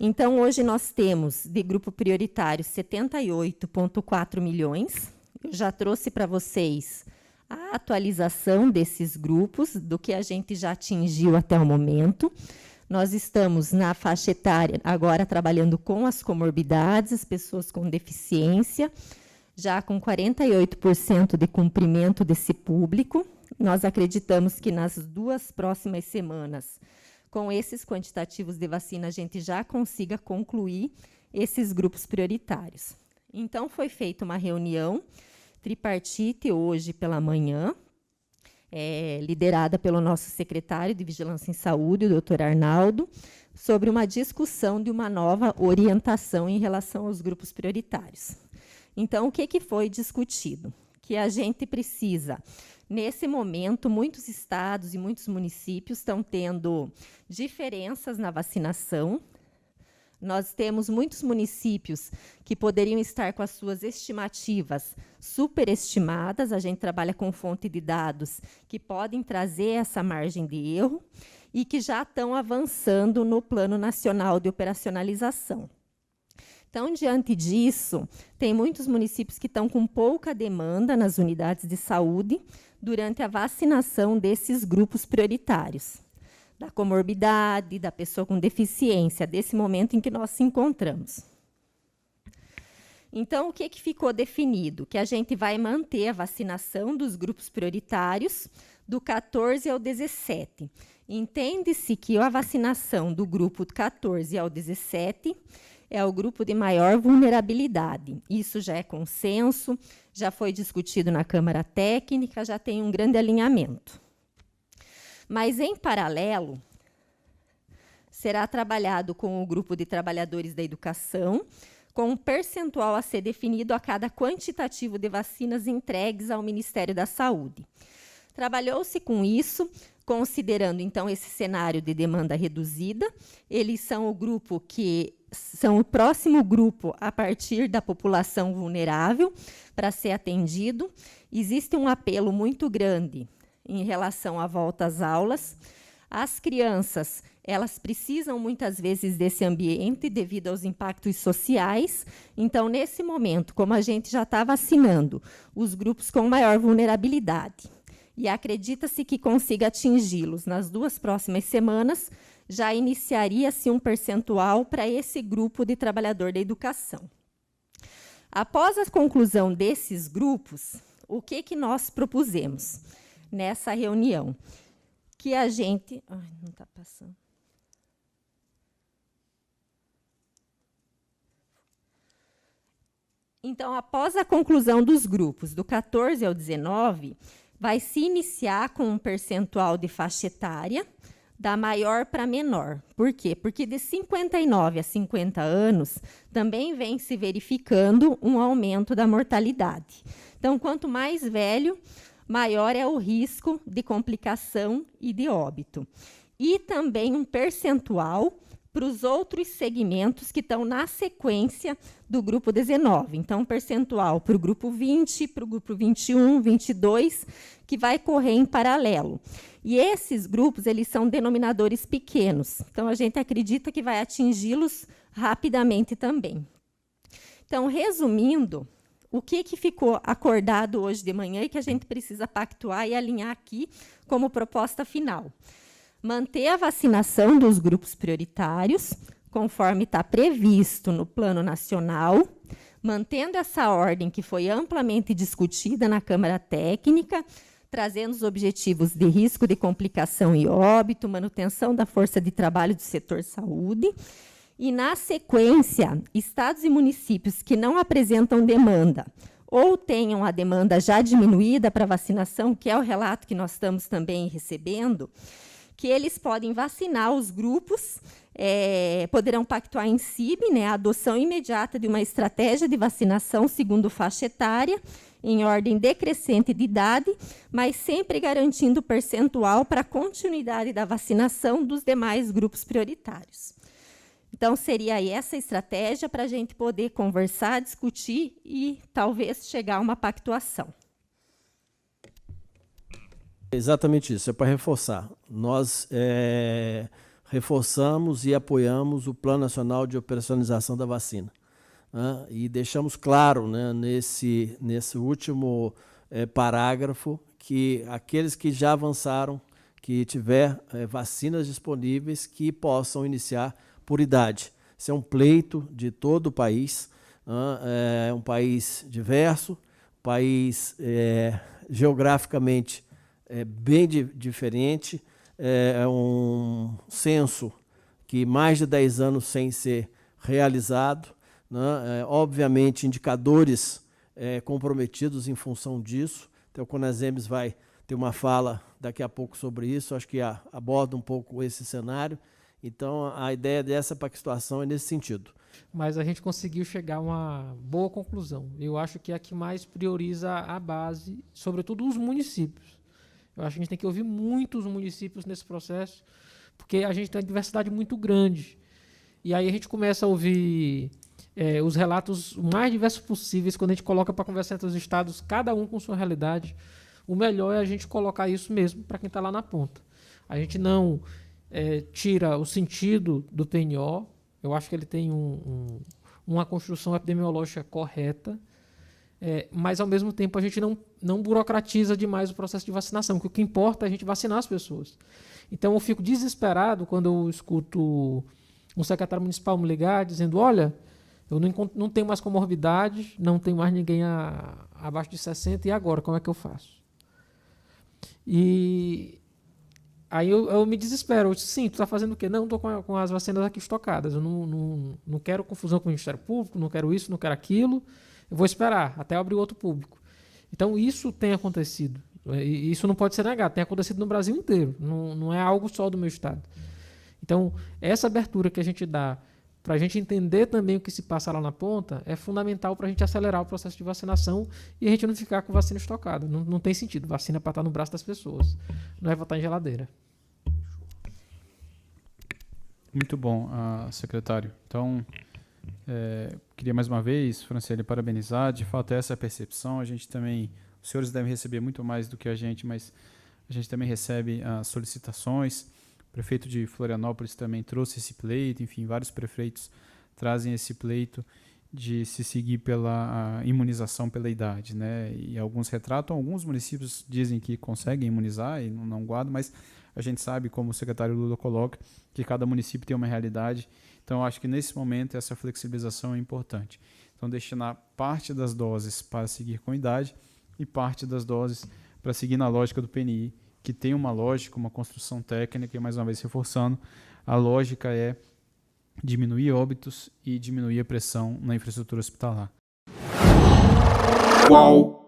Então, hoje nós temos, de grupo prioritário, 78,4 milhões. Eu já trouxe para vocês a atualização desses grupos, do que a gente já atingiu até o momento. Nós estamos na faixa etária, agora trabalhando com as comorbidades, as pessoas com deficiência, já com 48% de cumprimento desse público. Nós acreditamos que nas 2 próximas semanas, com esses quantitativos de vacina, a gente já consiga concluir esses grupos prioritários. Então, foi feita uma reunião tripartite hoje pela manhã, liderada pelo nosso secretário de Vigilância em Saúde, o doutor Arnaldo, sobre uma discussão de uma nova orientação em relação aos grupos prioritários. Então, o que foi discutido? Que a gente precisa, nesse momento, muitos estados e muitos municípios estão tendo diferenças na vacinação. Nós temos muitos municípios que poderiam estar com as suas estimativas superestimadas. A gente trabalha com fonte de dados que podem trazer essa margem de erro e que já estão avançando no Plano Nacional de Operacionalização. Então, diante disso, tem muitos municípios que estão com pouca demanda nas unidades de saúde durante a vacinação desses grupos prioritários, da comorbidade, da pessoa com deficiência, desse momento em que nós se encontramos. Então, o que ficou definido? Que a gente vai manter a vacinação dos grupos prioritários do 14 ao 17. Entende-se que a vacinação do grupo 14 ao 17 é o grupo de maior vulnerabilidade. Isso já é consenso, já foi discutido na Câmara Técnica, já tem um grande alinhamento. Mas, em paralelo, será trabalhado com o grupo de trabalhadores da educação, com um percentual a ser definido a cada quantitativo de vacinas entregues ao Ministério da Saúde. Trabalhou-se com isso, considerando, então, esse cenário de demanda reduzida. Eles são o grupo que são o próximo grupo a partir da população vulnerável para ser atendido. Existe um apelo muito grande em relação à volta às aulas. As crianças, elas precisam muitas vezes desse ambiente devido aos impactos sociais. Então, nesse momento, como a gente já está vacinando os grupos com maior vulnerabilidade, e acredita-se que consiga atingi-los nas 2 próximas semanas, já iniciaria-se um percentual para esse grupo de trabalhador da educação. Após a conclusão desses grupos, o que nós propusemos nessa reunião? Que a gente... Ai, não está passando. Então, após a conclusão dos grupos, do 14 ao 19, vai se iniciar com um percentual de faixa etária, da maior para menor. Por quê? Porque de 59 a 50 anos também vem se verificando um aumento da mortalidade. Então, quanto mais velho, maior é o risco de complicação e de óbito. E também um percentual para os outros segmentos que estão na sequência do grupo 19. Então, um percentual para o grupo 20, para o grupo 21, 22, que vai correr em paralelo. E esses grupos, eles são denominadores pequenos. Então, a gente acredita que vai atingi-los rapidamente também. Então, resumindo, o que ficou acordado hoje de manhã e que a gente precisa pactuar e alinhar aqui como proposta final? Manter a vacinação dos grupos prioritários, conforme está previsto no Plano Nacional, mantendo essa ordem que foi amplamente discutida na Câmara Técnica, trazendo os objetivos de risco de complicação e óbito, manutenção da força de trabalho do setor saúde. E, na sequência, estados e municípios que não apresentam demanda ou tenham a demanda já diminuída para vacinação, que é o relato que nós estamos também recebendo, que eles podem vacinar os grupos, poderão pactuar em CIB, né, a adoção imediata de uma estratégia de vacinação segundo faixa etária, em ordem decrescente de idade, mas sempre garantindo percentual para a continuidade da vacinação dos demais grupos prioritários. Então, seria aí essa estratégia para a gente poder conversar, discutir e talvez chegar a uma pactuação. Exatamente isso, é para reforçar. Nós reforçamos e apoiamos o Plano Nacional de Operacionalização da Vacina. E deixamos claro, né, nesse último parágrafo que aqueles que já avançaram, que tiver vacinas disponíveis, que possam iniciar por idade. Esse é um pleito de todo o país, é um país diverso, país geograficamente bem diferente, é um censo que mais de 10 anos sem ser realizado, né? Obviamente, indicadores comprometidos em função disso. Então, o Conasems vai ter uma fala daqui a pouco sobre isso, acho que aborda um pouco esse cenário. Então, a ideia dessa pactuação é nesse sentido. Mas a gente conseguiu chegar a uma boa conclusão. Eu acho que é a que mais prioriza a base, sobretudo os municípios. Eu acho que a gente tem que ouvir muitos municípios nesse processo, porque a gente tem uma diversidade muito grande. E aí a gente começa a ouvir os relatos mais diversos possíveis, quando a gente coloca para conversar entre os estados, cada um com sua realidade. O melhor é a gente colocar isso mesmo para quem está lá na ponta. A gente não tira o sentido do PNO. Eu acho que ele tem uma construção epidemiológica correta, mas, ao mesmo tempo, a gente não burocratiza demais o processo de vacinação, porque o que importa é a gente vacinar as pessoas. Então, eu fico desesperado quando eu escuto um secretário municipal me ligar dizendo: olha, eu não tenho mais comorbidade, não tem mais ninguém abaixo de 60, e agora, como é que eu faço? E aí eu me desespero. Eu disse: sim, tu está fazendo o quê? Não, estou com as vacinas aqui estocadas. Eu não quero confusão com o Ministério Público, não quero isso, não quero aquilo. Eu vou esperar até abrir outro público. Então, isso tem acontecido. E isso não pode ser negado. Tem acontecido no Brasil inteiro. Não é algo só do meu estado. Então, essa abertura que a gente dá para a gente entender também o que se passa lá na ponta é fundamental para a gente acelerar o processo de vacinação e a gente não ficar com vacina estocada. Não tem sentido. Vacina é para estar no braço das pessoas. Não é para estar em geladeira. Muito bom, secretário. Então, queria mais uma vez, Franciele, parabenizar. De fato, essa é a percepção. A gente também, os senhores devem receber muito mais do que a gente, mas a gente também recebe solicitações. O prefeito de Florianópolis também trouxe esse pleito. Enfim, vários prefeitos trazem esse pleito de se seguir pela imunização pela idade, né? E alguns retratam, alguns municípios dizem que conseguem imunizar e não guardam, mas a gente sabe, como o secretário Lula coloca, que cada município tem uma realidade. Então, eu acho que nesse momento essa flexibilização é importante. Então, destinar parte das doses para seguir com idade e parte das doses para seguir na lógica do PNI, que tem uma lógica, uma construção técnica, e mais uma vez reforçando, a lógica é diminuir óbitos e diminuir a pressão na infraestrutura hospitalar. Qual